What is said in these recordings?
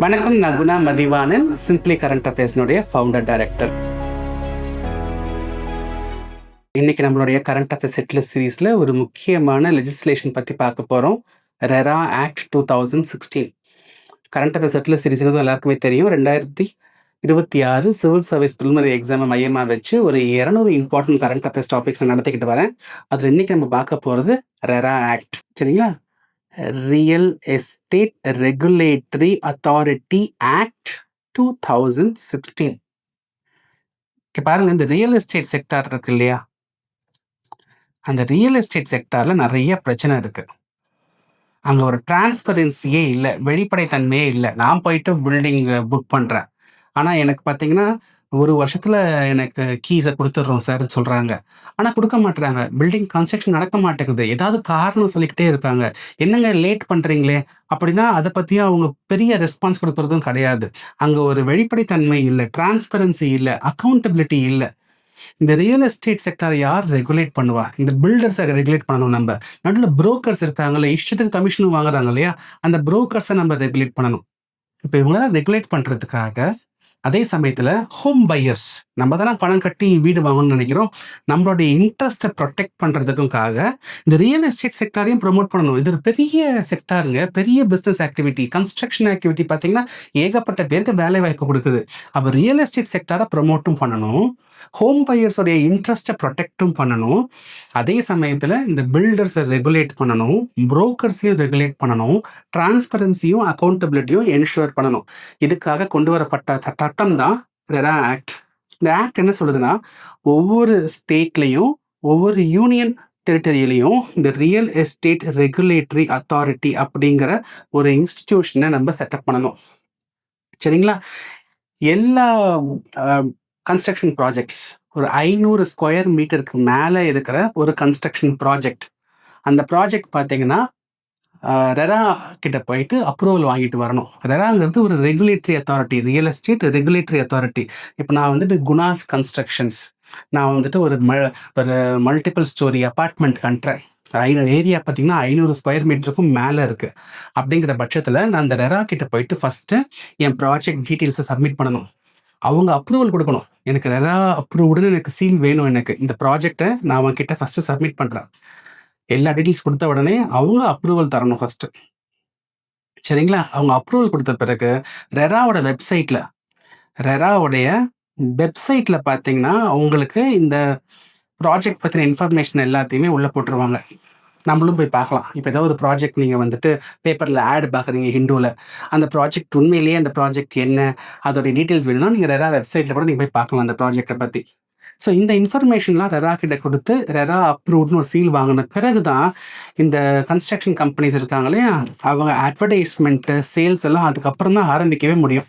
வணக்கம். நான் Guna Mathivanan, simply current அஃபேர்ஸ்னுடைய ஃபவுண்டர் டைரக்டர். இன்னைக்கு நம்மளுடைய கரண்ட் அஃபேர்ஸ் செட்லிஸ்ட் சீரீஸில் ஒரு முக்கியமான லெஜிஸ்லேஷன் பற்றி பார்க்க போகிறோம். RERA act 2016. கரண்ட் அஃபேர்ஸ் செட்லிஸ்ட் சீரீஸ்ங்கிறது எல்லாருக்குமே தெரியும். 2026 சிவில் சர்வீஸ் ப்ரிலிமினரி எக்ஸாமை மையமாக வச்சு ஒரு 200 இம்பார்ட்டன்ட் கரண்ட் அஃபேர்ஸ் டாபிக்ஸ் நடத்திக்கிட்டு வரேன். அதில் இன்னைக்கு நம்ம பார்க்க போகிறது ரெரா ஆக்ட். சரிங்களா? Real estate regulatory authority act 2016. பாருங்க, இந்த ரியல் எஸ்டேட் செக்டார் இருக்கு இல்லையா, அந்த ரியல் எஸ்டேட் செக்டார்ல நிறைய பிரச்சனை இருக்கு. அங்க ஒரு டிரான்ஸ்பரன்சியே இல்லை, வெளிப்படைத்தன்மையே இல்லை. நான் போயிட்டு பில்டிங் புக் பண்றேன், ஆனா எனக்கு பார்த்தீங்கன்னா ஒரு வருஷத்துல எனக்கு கீஸை கொடுத்துட்றோம் சார்ன்னு சொல்றாங்க. ஆனா கொடுக்க மாட்டுறாங்க. பில்டிங் கன்ஸ்ட்ரக்ஷன் நடக்க மாட்டேங்குது. ஏதாவது காரணம் சொல்லிக்கிட்டே இருக்காங்க. என்னங்க லேட் பண்றீங்களே அப்படின்னா அதை பத்தியும் அவங்க பெரிய ரெஸ்பான்ஸ் கொடுக்கறதும் கிடையாது. அங்க ஒரு வெளிப்படைத்தன்மை இல்லை, டிரான்ஸ்பரன்சி இல்லை, அக்கௌண்டபிலிட்டி இல்லை. இந்த ரியல் எஸ்டேட் செக்டார் யார் ரெகுலேட் பண்ணுவா? இந்த பில்டர்ஸை ரெகுலேட் பண்ணணும். நம்ம நடுவில் புரோக்கர்ஸ் இருக்காங்கல்ல, இஷ்டத்துக்கு கமிஷனும் வாங்குறாங்க இல்லையா, அந்த புரோக்கர்ஸை நம்ம ரெகுலேட் பண்ணணும். இப்போ இவங்களாம் ரெகுலேட் பண்றதுக்காக அதே சமயத்துல ஹோம் பையர்ஸ், நம்ம தானே பணம் கட்டி வீடு வாங்கணும்னு நினைக்கிறோம், நம்மளுடைய இன்ட்ரெஸ்ட்டை ப்ரொடெக்ட் பண்றதுக்காக இந்த ரியல் எஸ்டேட் செக்டாரையும் ப்ரொமோட் பண்ணணும். இது ஒரு பெரிய செக்டாருங்க, பெரிய பிஸ்னஸ் ஆக்டிவிட்டி. கன்ஸ்ட்ரக்ஷன் ஆக்டிவிட்டி பார்த்தீங்கன்னா ஏகப்பட்ட பேருக்கு வேலை வாய்ப்பு கொடுக்குது. அப்போ ரியல் எஸ்டேட் செக்டாரை ப்ரொமோட்டும் பண்ணணும், ஹோம் பையர்ஸோடைய இன்ட்ரெஸ்ட்டை ப்ரொடெக்டும் பண்ணணும். அதே சமயத்தில் இந்த பில்டர்ஸை ரெகுலேட் பண்ணணும், புரோக்கர்ஸையும் ரெகுலேட் பண்ணணும், டிரான்ஸ்பரன்சியும் அக்கௌண்டபிலிட்டியும் என்ஷூர் பண்ணணும். இதுக்காக கொண்டு வரப்பட்ட சட்டம் தான் ரெரா ஆக்ட். இந்த ஆக்ட் என்ன சொல்லுதுன்னா, ஒவ்வொரு ஸ்டேட்லையும் ஒவ்வொரு யூனியன் டெரிட்டரியிலையும் இந்த ரியல் எஸ்டேட் ரெகுலேட்டரி அத்தாரிட்டி அப்படிங்கிற ஒரு இன்ஸ்டிடியூஷனை நம்ம செட்டப் பண்ணணும். சரிங்களா? எல்லா கன்ஸ்ட்ரக்ஷன் ப்ராஜெக்ட்ஸ், ஒரு 500 ஸ்கொயர் மீட்டருக்கு மேலே இருக்கிற ஒரு கன்ஸ்ட்ரக்ஷன் ப்ராஜெக்ட், அந்த ப்ராஜெக்ட் பார்த்தீங்கன்னா ரெரா கிட்ட போயிட்டு அப்ரூவல் வாங்கிட்டு வரணும். ரெராங்கிறது ஒரு regulatory authority, real estate regulatory authority. இப்போ நான் வந்துட்டு குணாஸ் கன்ஸ்ட்ரக்ஷன்ஸ், நான் வந்துட்டு ஒரு மல்டிபிள் ஸ்டோரி அப்பார்ட்மெண்ட் கட்டுறேன். ஏரியா பார்த்தீங்கன்னா 500 ஸ்கொயர் மீட்டருக்கும் மேலே இருக்குது. அப்படிங்கிற பட்சத்தில் நான் அந்த ரெரா கிட்ட போயிட்டு ஃபஸ்ட்டு என் ப்ராஜெக்ட் டீட்டெயில்ஸை சப்மிட் பண்ணணும். அவங்க அப்ரூவல் கொடுக்கணும். எனக்கு ரெரா அப்ரூவ்டுன்னு எனக்கு சீல் வேணும். எனக்கு இந்த ப்ராஜெக்டை நான் அவங்க கிட்ட ஃபஸ்ட்டு சப்மிட் பண்ணுறேன். எல்லா டீட்டெயில்ஸ் கொடுத்த உடனே அவங்க அப்ரூவல் தரணும் ஃபஸ்ட்டு. சரிங்களா? அவங்க அப்ரூவல் கொடுத்த பிறகு ரெராவோட வெப்சைட்டில் பார்த்தீங்கன்னா உங்களுக்கு இந்த ப்ராஜெக்ட் பற்றின இன்ஃபர்மேஷன் எல்லாத்தையுமே உள்ளே போட்டுருவாங்க. நம்மளும் போய் பார்க்கலாம். இப்போ ஏதாவது ஒரு ப்ராஜெக்ட் நீங்கள் வந்துட்டு பேப்பரில் ஆட் பார்க்குறீங்க ஹிந்துவில், அந்த ப்ராஜெக்ட் உண்மையிலேயே அந்த ப்ராஜெக்ட் என்ன, அதோடைய டீட்டெயில்ஸ் வேணும்னா நீங்கள் ரெரா வெப்சைட்டில் கூட நீங்கள் போய் பார்க்கலாம் அந்த ப்ராஜெக்டை பற்றி. ஸோ இந்த இன்ஃபர்மேஷன்லாம் ரெரா கிட்ட கொடுத்து ரெரா அப்ரூவ்டுன்னு ஒரு சீல் வாங்கின பிறகு தான் இந்த கன்ஸ்ட்ரக்ஷன் கம்பெனிஸ் இருக்காங்க இல்லையா, அவங்க அட்வர்டைஸ்மெண்ட்டு, சேல்ஸ் எல்லாம் அதுக்கப்புறம் தான் ஆரம்பிக்கவே முடியும்.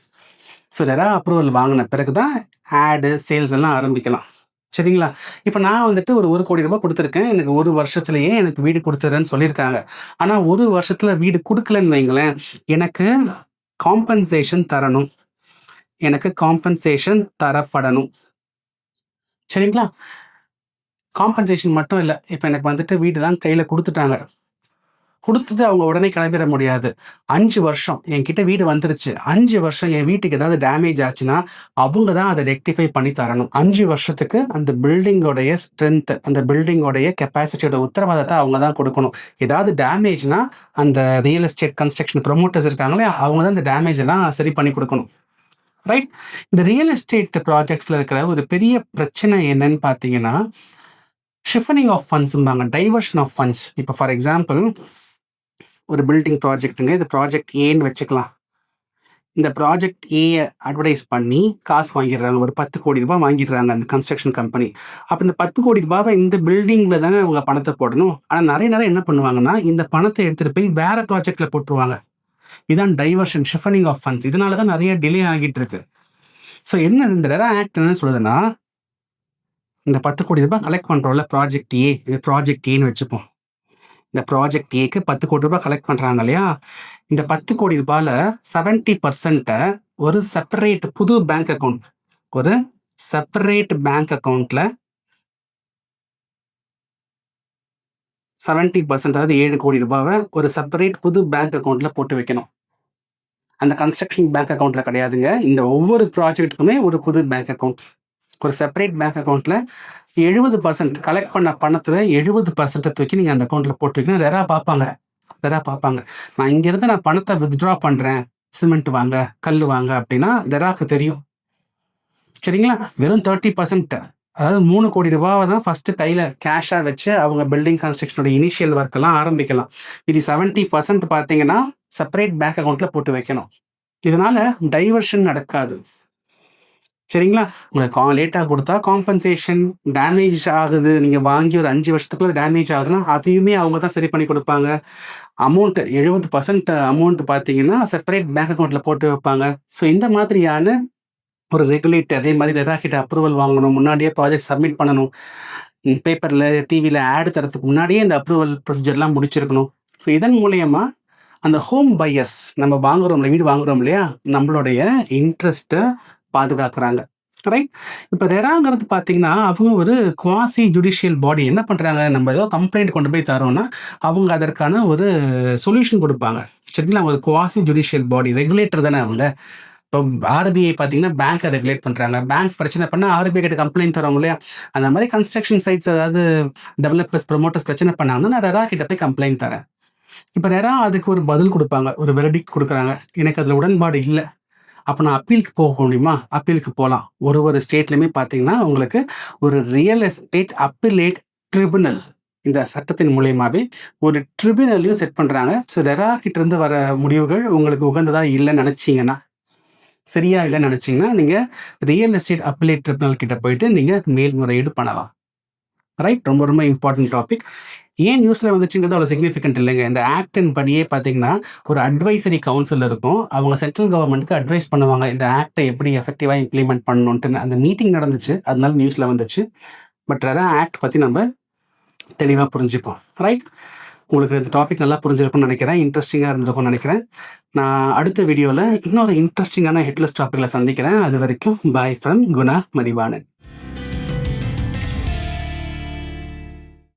ஸோ ரெரா அப்ரூவல் வாங்கின பிறகு தான் ஆடு, சேல்ஸ் எல்லாம் ஆரம்பிக்கலாம். சரிங்களா? இப்போ நான் வந்துட்டு ஒரு 1 கோடி ரூபாய் கொடுத்துருக்கேன், எனக்கு 1 வருஷத்துலேயே எனக்கு வீடு கொடுத்துறேன்னு சொல்லியிருக்காங்க. ஆனால் 1 வருஷத்துல வீடு கொடுக்கலன்னு வைங்களேன், எனக்கு காம்பன்சேஷன் தரணும், எனக்கு காம்பன்சேஷன் தரப்படணும். சரிங்களா? காம்பன்சேஷன் மட்டும் இல்லை, இப்போ எனக்கு வந்துட்டு வீடுலாம் கையில் கொடுத்துட்டு அவங்க உடனே கிளம்பிட முடியாது. 5 வருஷம் என்கிட்ட வீடு வந்துருச்சு, 5 வருஷம் என் வீட்டுக்கு ஏதாவது டேமேஜ் ஆச்சுன்னா அவங்க தான் அதை ரெக்டிஃபை பண்ணி தரணும். 5 வருஷத்துக்கு அந்த பில்டிங்கோடைய ஸ்ட்ரென்த், அந்த பில்டிங்கோடைய கெப்பாசிட்டியோட உத்தரவாதத்தை அவங்க தான் கொடுக்கணும். ஏதாவது டேமேஜ்னா அந்த ரியல் எஸ்டேட் கன்ஸ்ட்ரக்ஷன் ப்ரொமோட்டர்ஸ் இருக்காங்களே, அவங்க தான் இந்த டேமேஜ் எல்லாம் சரி பண்ணி கொடுக்கணும். ரைட்? இந்த ரியல் எஸ்டேட் ப்ராஜெக்ட்ஸில் இருக்கிற ஒரு பெரிய பிரச்சனை என்னன்னு பார்த்தீங்கன்னா, ஷிஃபனிங் ஆஃப் ஃபண்ட்ஸும்பாங்க, டைவர்ஷன் ஆஃப் ஃபண்ட்ஸ். இப்போ ஃபார் எக்ஸாம்பிள், ஒரு பில்டிங் ப்ராஜெக்ட்டுங்க, இது ப்ராஜெக்ட் ஏன்னு வச்சுக்கலாம். இந்த ப்ராஜெக்ட் ஏயை அட்வர்டைஸ் பண்ணி காசு வாங்கிடுறாங்க, ஒரு 10 கோடி ரூபாய் வாங்கிடுறாங்க அந்த கன்ஸ்ட்ரக்ஷன் கம்பெனி. அப்போ இந்த 10 கோடி ரூபாவை இந்த பில்டிங்கில் தானே அவங்க பணத்தை போடணும். ஆனால் நிறைய என்ன பண்ணுவாங்கன்னா, இந்த பணத்தை எடுத்துகிட்டு போய் வேற ப்ராஜெக்டில் போட்டுருவாங்க. இதான் டைவர்ஷன், ஷிஃபனிங் ஆஃப் ஃபண்ட்ஸ். இதனால தான் நிறைய டிலே ஆகிட்டு இருக்கு. ஸோ என்ன இந்த ரெரா ஆக்ட் என்ன சொல்லுதுன்னா, இந்த 10 கோடி ரூபாய் கலெக்ட் பண்ணுறோம்ல ப்ராஜெக்ட் ஏ, இது ப்ராஜெக்ட் ஏன்னு வச்சுப்போம். இந்த ப்ராஜெக்ட் ஏக்கு 10 கோடி ரூபாய் கலெக்ட் பண்ணுறாங்க இல்லையா, இந்த 10 கோடி ரூபாயில் 70% ஒரு செப்பரேட் புது பேங்க் அக்கௌண்ட், ஒரு செப்பரேட் பேங்க் அக்கௌண்ட்ல 70%, அதாவது 7 கோடி ரூபாவை ஒரு செப்பரேட் புது பேங்க் அக்கௌண்ட்ல போட்டு வைக்கணும். அந்த கன்ஸ்ட்ரக்ஷன் பேங்க் அக்கௌண்ட்டில் கிடையாதுங்க. இந்த ஒவ்வொரு ப்ராஜெக்ட்டுக்குமே ஒரு புது பேங்க் அக்கௌண்ட். ஒரு செப்பரேட் பேங்க் அக்கௌண்ட்டில் 70% கலெக்ட் பண்ண பணத்தில் 70% தூக்கி நீங்கள் அந்த அக்கௌண்ட்டில் போட்டு வைக்கணும். ரெரா பார்ப்பாங்க. நான் இங்கேருந்து நான் பணத்தை வித்ட்ரா பண்ணுறேன், சிமெண்ட் வாங்க, கல் வாங்க அப்படின்னா ரெராக்கு தெரியும். சரிங்களா? வெறும் 30%, அதாவது 3 கோடி ரூபாவை தான் ஃபஸ்ட்டு கையில் கேஷாக வச்சு அவங்க பில்டிங் கன்ஸ்ட்ரக்ஷனோட இனிஷியல் ஒர்க்கெல்லாம் ஆரம்பிக்கலாம். இது 70% பார்த்தீங்கன்னா செப்பரேட் பேங்க் அக்கௌண்ட்டில் போட்டு வைக்கணும். இதனால் டைவர்ஷன் நடக்காது. சரிங்களா? உங்களுக்கு லேட்டாக கொடுத்தா காம்பன்சேஷன், டேமேஜ் ஆகுது, நீங்கள் வாங்கி ஒரு 5 வருஷத்துக்குள்ள டேமேஜ் ஆகுதுன்னா அதையுமே அவங்க தான் சரி பண்ணி கொடுப்பாங்க. அமௌண்ட்டு 70% அமௌண்ட் பார்த்தீங்கன்னா செப்பரேட் பேங்க் அக்கௌண்ட்டில் போட்டு வைப்பாங்க. ஸோ இந்த மாதிரியான ஒரு ரெகுலேட்டர், அதே மாதிரி ரெரா கிட்ட அப்ரூவல் வாங்கணும், முன்னாடியே ப்ராஜெக்ட் சப்மிட் பண்ணணும், பேப்பரில் டிவியில் ஆட் தரத்துக்கு முன்னாடியே இந்த அப்ரூவல் ப்ரொசீஜர்லாம் முடிச்சிருக்கணும். ஸோ இதன் மூலயமா அந்த ஹோம் பையர்ஸ், நம்ம வீடு வாங்குறோம் இல்லையா, நம்மளுடைய இன்ட்ரெஸ்ட்டை பாதுகாக்கிறாங்க. ரைட்? இப்போ ரெராங்கிறது பார்த்தீங்கன்னா அவங்க ஒரு குவாசி ஜுடிஷியல் பாடி. என்ன பண்ணுறாங்க, நம்ம ஏதோ கம்ப்ளைண்ட் கொண்டு போய் தரோம்னா அவங்க அதற்கான ஒரு சொல்யூஷன் கொடுப்பாங்க. சரிங்களா? ஒரு குவாசி ஜுடிஷியல் பாடி, ரெகுலேட்டர் தானே அவங்க. இப்போ ஆர்பிஐ பார்த்தீங்கன்னா பேங்க்கை ரெகுலேட் பண்ணுறாங்க. பேங்க் பிரச்சனை பண்ணால் ஆர்பிஐ கிட்ட கம்ப்ளைண்ட் தரோம் இல்லையா, அந்த மாதிரி கன்ஸ்ட்ரக்ஷன் சைட்ஸ், அதாவது டெவலப்பர்ஸ், ப்ரொமோட்டர்ஸ் பிரச்சனை பண்ணாங்கன்னா நான் ரெரா கிட்ட போய் கம்ப்ளைண்ட் தரேன். இப்போ ரெரா அதுக்கு ஒரு பதில் கொடுப்பாங்க, ஒரு வெர்டிக்ட் கொடுக்குறாங்க, எனக்கு அதில் உடன்பாடு இல்லை, அப்போ நான் அப்பீலுக்கு போக முடியுமா? அப்பீலுக்கு போகலாம். ஒரு ஸ்டேட்லையுமே பார்த்தீங்கன்னா உங்களுக்கு ஒரு ரியல் எஸ்டேட் அப்பீலேட் ட்ரிபுனல், இந்த சட்டத்தின் மூலயமாவே ஒரு ட்ரிபுனலையும் செட் பண்ணுறாங்க. ஸோ ரெரா கிட்டேருந்து வர முடிவுகள் உங்களுக்கு உகந்ததாக இல்லைன்னு நினச்சிங்கன்னா, சரியா இல்லைன்னு நினச்சிங்கன்னா நீங்கள் ரியல் எஸ்டேட் அப்பீலேட் ட்ரிபுனல் கிட்ட போயிட்டு நீங்கள் மேல்முறையீடு பண்ணலாம். ரைட்? ரொம்ப ரொம்ப இம்பார்ட்டன்ட் டாபிக். ஏன் நியூஸில் வந்துச்சுங்கிறது அவ்வளோ சிக்னிஃபிகண்ட் இல்லைங்க. இந்த ஆக்டின் படியே பார்த்தீங்கன்னா ஒரு அட்வைசரி கவுன்சில் இருக்கும். அவங்க சென்ட்ரல் கவர்மெண்ட்டுக்கு அட்வைஸ் பண்ணுவாங்க இந்த ஆக்டை எப்படி எஃபெக்டிவாக இம்ப்ளிமெண்ட் பண்ணணுன்ட்டு. அந்த மீட்டிங் நடந்துச்சு, அதனால நியூஸில் வந்துச்சு. பட் ரெரா ஆக்ட் பற்றி நம்ம தெளிவாக புரிஞ்சுப்போம். ரைட்? உங்களுக்கு இந்த டாபிக் நல்லா புரிஞ்சிருக்கும்னு நினைக்கிறேன், இன்ட்ரெஸ்டிங்காக இருந்திருக்கும்னு நினைக்கிறேன். நான் அடுத்த வீடியோவில் இன்னொரு இன்ட்ரெஸ்டிங்கான ஹெட்லெஸ் டாப்பிக்கில் சந்திக்கிறேன். அது வரைக்கும் பாய் ஃப்ரம் குணா மதிவாணன்.